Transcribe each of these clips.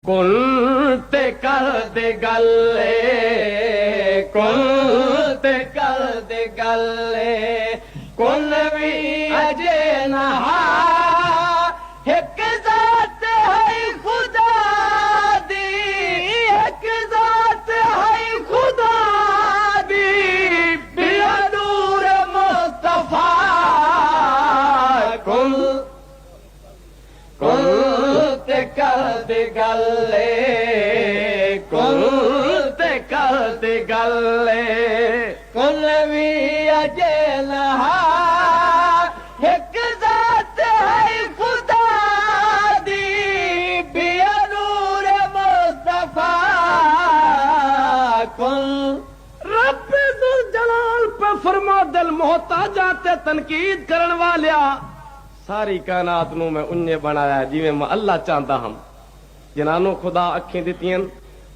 کن تے کر دے گلے کن تے کر دے گلے کن بھی اجے نہا ایک ذات ہے خدا دی ایک ذات ہے خدا دی بلا نور مصطفیٰ کن تے کر دے گلے کن تے کر دے گلے کن بھی اجے نہا ایک ذات ہے خدا دی بیا نور مصطفیٰ کن رب ذوالجلال پہ فرما دل محتاجات تنقید کرن والیا ساری کائنات نو میں انجے بنایا جی میں اللہ چاہتا ہم جنانو خدا اکھیں دیتیں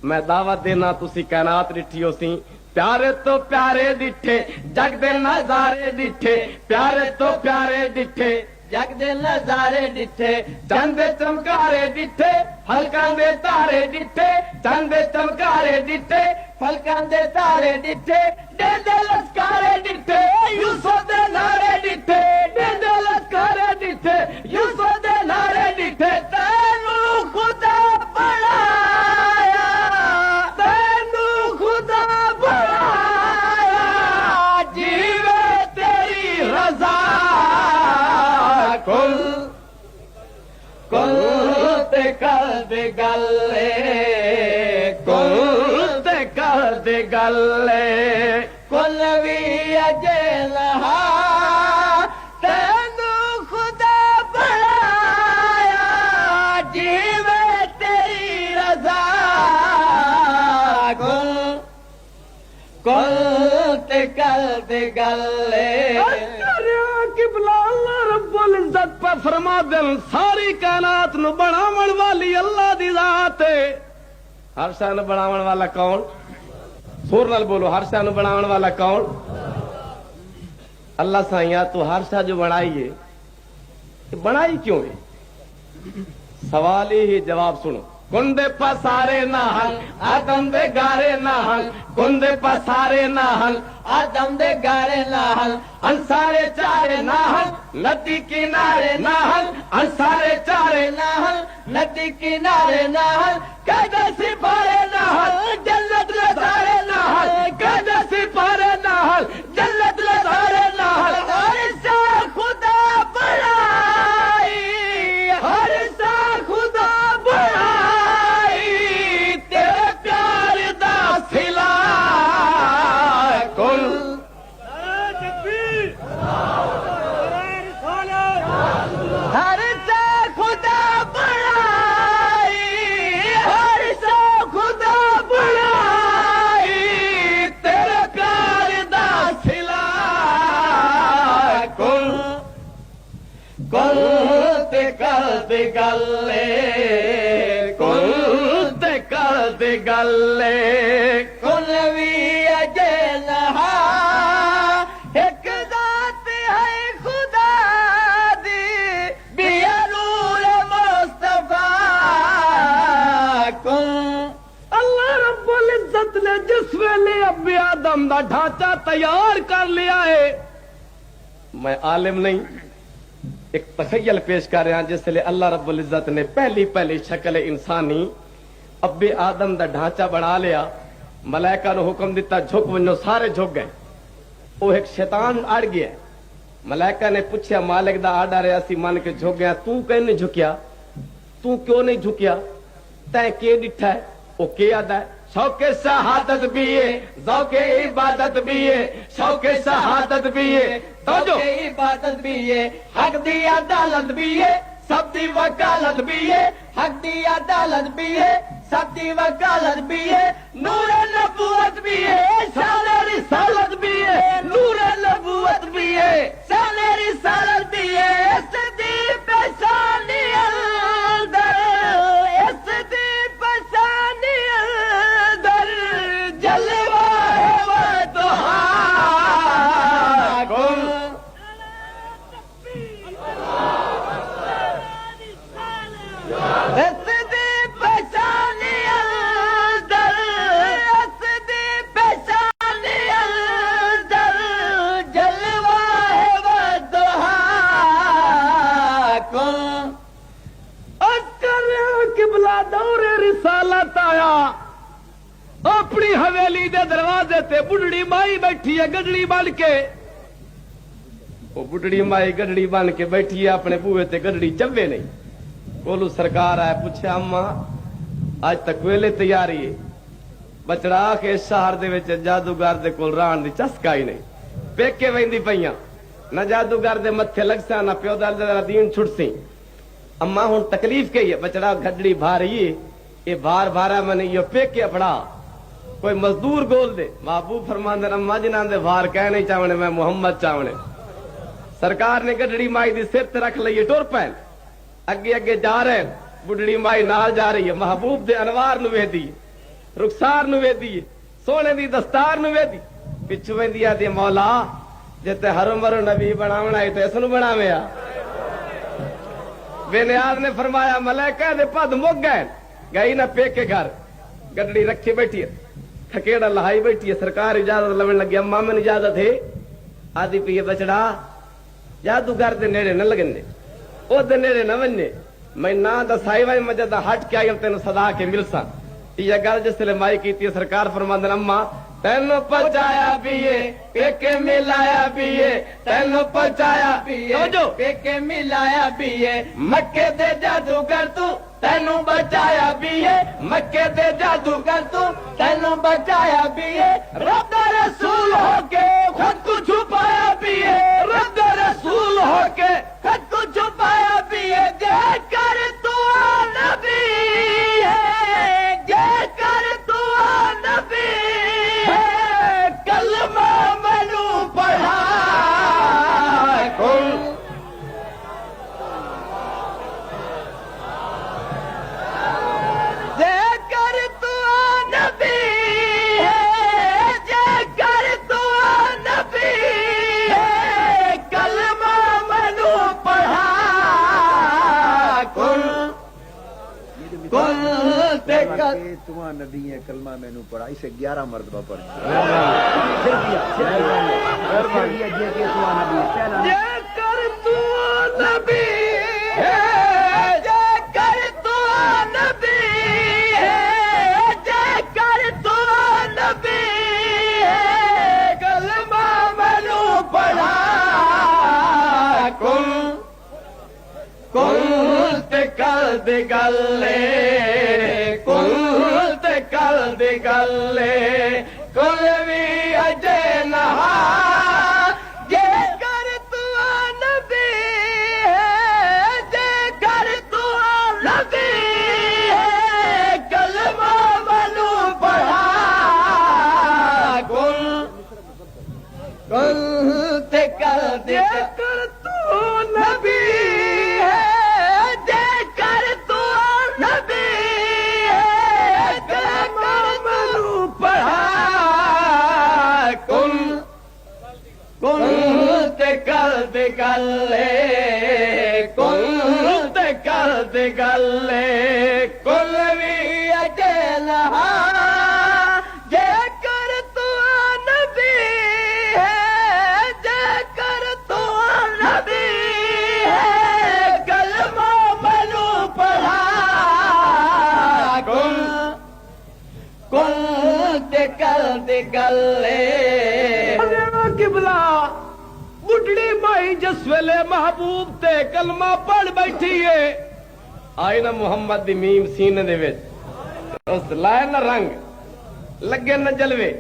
میں دعوت دینا تسی کائنات ڈٹھی ہو سی پیارے تو پیارے ڈٹھے جگ دے نظارے ڈٹھے پیارے تو پیارے ڈٹھے جگ دے نظارے ڈٹھے چند چمکارے ڈٹھے فلکاں دے تارے ڈٹھے چند چمکارے ڈٹھے فلکاں دے تارے ڈٹھے دے دے لسکارے ڈٹھے یوسف دے نارے ڈٹھے دے دے لسکارے ڈٹھے یوسف دے نارے ڈٹھے تینو خدا بڑھایا تینو خدا بڑھایا جیوے تیری رضا کل تے کر دے گلے کل تے کر دے گلے کل بھی اجے نہا تینو خدا بڑھایا جیوے تیری رضا کل تے کر دے گلے رب العزت پہ فرما دل ساری کائنات نو بناون والی اللہ دی ذات ہے ہر شے نو بناون والا کون سور نال بولو ہر شے نو بناون والا کون اللہ سائیاں تو ہر شے جو بنائی ہے بنائی کیوں ہے سوال ہی جواب سنو کندے پسارے نہل آدم دے گارے نہل کندے پسارے نہل آدم دے گارے نہل انسارے چارے نہل ندی کنارے نہل انسارے چارے نہل ندی کنارے نہل قیدہ سپارے نہل جنت لزارے نہل قیدہ سپارے نہل جنت لزارے نہل ہر سا خدا بڑھائی ہر سا خدا بڑھائی تیرے پیار دا سلا کل ہر سا خدا بڑھائی ہر سا خدا بڑھائی تیرے پیار دا سلا کل تے کر دے گلے کل تے کر دے گلے کل بھی اجے نہا ایک ذات ہے خدا دی بیا نور مصطفیٰ کن اللہ رب العزت نے جس ویلے اب آدم دا ڈھانچہ تیار کر لیا ہے میں عالم نہیں ایک تخیل پیش کر رہا ہوں جس لئے اللہ رب العزت نے پہلی شکل انسانی اب آدم دا ڈھانچہ بنا لیا ملائکہ نو حکم دیتا جھک ونجو سارے جھک گئے وہ ایک شیطان اڑ گیا ملائکہ نے پوچھیا مالک دا آرڈر ہے اسی مان کے جھک گیا تو کہیں نہیں جھکیا تو کیوں نہیں جھکیا تیں کے ڈٹھا ہے وہ کے آدھا ہے شوق شہادت بھی ہے ذوق عبادت بھی ہے شوق شہادت بھی ہے ذوق عبادت بھی ہے حق دی عدالت بھی ہے سب دی وکالت بھی ہے حق دی عدالت بھی ہے سب دی وکالت بھی ہے نور نبوت بھی ہے شان رسالت بھی ہے نور نبوت بھی ہے شان رسالت بھی ہے اس دی پہچانی اندر اس دی پہچانی اندر جلوہ ہے وہ توہا کن اس دی پہچانی وقت آیا اپنی حویلی دے دروازے تے بڑھڑی مائی بیٹھی ہے گڈڑی بن کے. وہ بڑھڑی مائی گڈڑی بن کے بیٹھی ہے اپنے بوئے تے گڈڑی چوے نہیں. کولو سرکار آئے پوچھا اماں آج تک ویلے تیاری ہے. بچڑا کے شہر دے وچ جادوگر دے کول ران دی چسکا ہی نہیں. پیکے ویندی پیاں نہ جادوگر دے متھے لگسا نہ پیو دا دین چھڑسی. اماں ہن تکلیف کئی ہے بچڑا گھڑی بھاری ہے یہ بھار بھارا میں یہ پیکے پڑا کوئی مزدور گول دے. محبوب فرماندے اماں جنہاں دے بھار کہہ نہیں چاونے میں محمد چاونے. سرکار نے گڈڑی مائی دی سر تے رکھ لئی ٹر پین اگے اگے جا رہے بڈڑی مائی نال جا رہی ہے. محبوب دے انوار نو ویدی رخسار نو ویدی سونے دی دستار نو ویدی پچھو ویندی آ دی مولا جتے ہر عمر نبی بناونا ہے تو اس نو بناوے آ. بے نیاز نے فرمایا ملائکہ دے پد مک گئے گئی نہ پیکے گھر گڈڑی رکھی بیٹھی ہے تھکیڑا لہائی بیٹھی ہے. سرکار اجازت لمن لگی اماں میں اجازت ہے آدھی پی بچڑا جادوگر دے نیڑے نہ لگنے او دے نیڑے نہ ونے میں نہ دسائی وائی مجد ہٹ کے آئی تینوں صدا کے ملسا. یہ گل جس لئے مائی کیتی ہے سرکار فرماندن اماں تینوں پچایا پیے پیکے ملایا پیے تینوں پچایا پیے پیکے ملایا پیے مکے دے جادوگر تو تینوں بچایا پیے مکے دے جادوگر تو تینوں بچایا پیے. رب دا رسول ہو کے خود کو چھپایا پیے رب دا رسول ہو کے خود کو چھپایا پیے. جے کر تو نبی ہے جے کر تو نبی ہے کلمہ منو پڑھا کل جے کر تو نبی ہے جے کر تو نبی ہے کلمہ منو پڑھا کل تمہاں نبی ہے کلمہ میں نو پڑھا اسے 11 مرتبہ پڑھ جے کر تو نبی ہے جے کر تو نبی ہے جے کر تو نبی ہے کلمہ منو پڑھا کل کل تے کل دی گلے کل تے کل دی گلے کل بھی اجے نہا جے کر تو نبی ہے جے کر تو نبی ہے کلمہ منو پڑھا کل کل تے کل دی کر تو نبی گلے کل تے کل دی گلے کل بھی اجے نہا جے کر تو نبی ہے جے کر تو نبی ہے کلمہ منو پڑھا کل کل تے کل دی گلے. قبلہ بڈڑی مائی جس ویلے محبوب تے کلمہ پڑھ بیٹھی ہے آئی نا محمد دی میم سینے دے وچ اس لائے نہ رنگ لگے نہ جلوے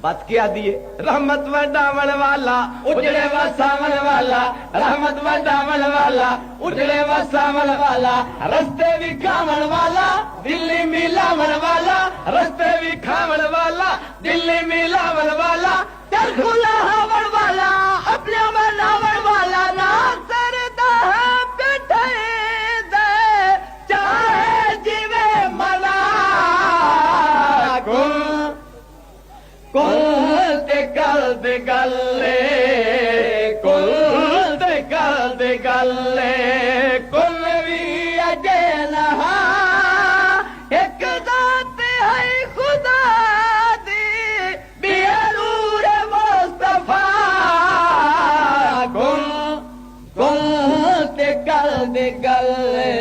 بات کیا دیئے رحمت و ڈاون والا اجڑے و ساون والا رحمت و ڈاون والا اجڑے و ساون والا رستے بھی کھاون والا دلی ملاون والا رستے بھی کھاون والا دلی ملاون والا چل کھلا ہون والا اپنے مناون والا نا سر دا بیٹھے دے چاہے جیوے ملا کل تے کل دی گلے کل تے کل دی گلے کل بھی اجے نہا ایک ذات ہے خدا دی بیرور مصطفیٰ کل تے کل دی گلے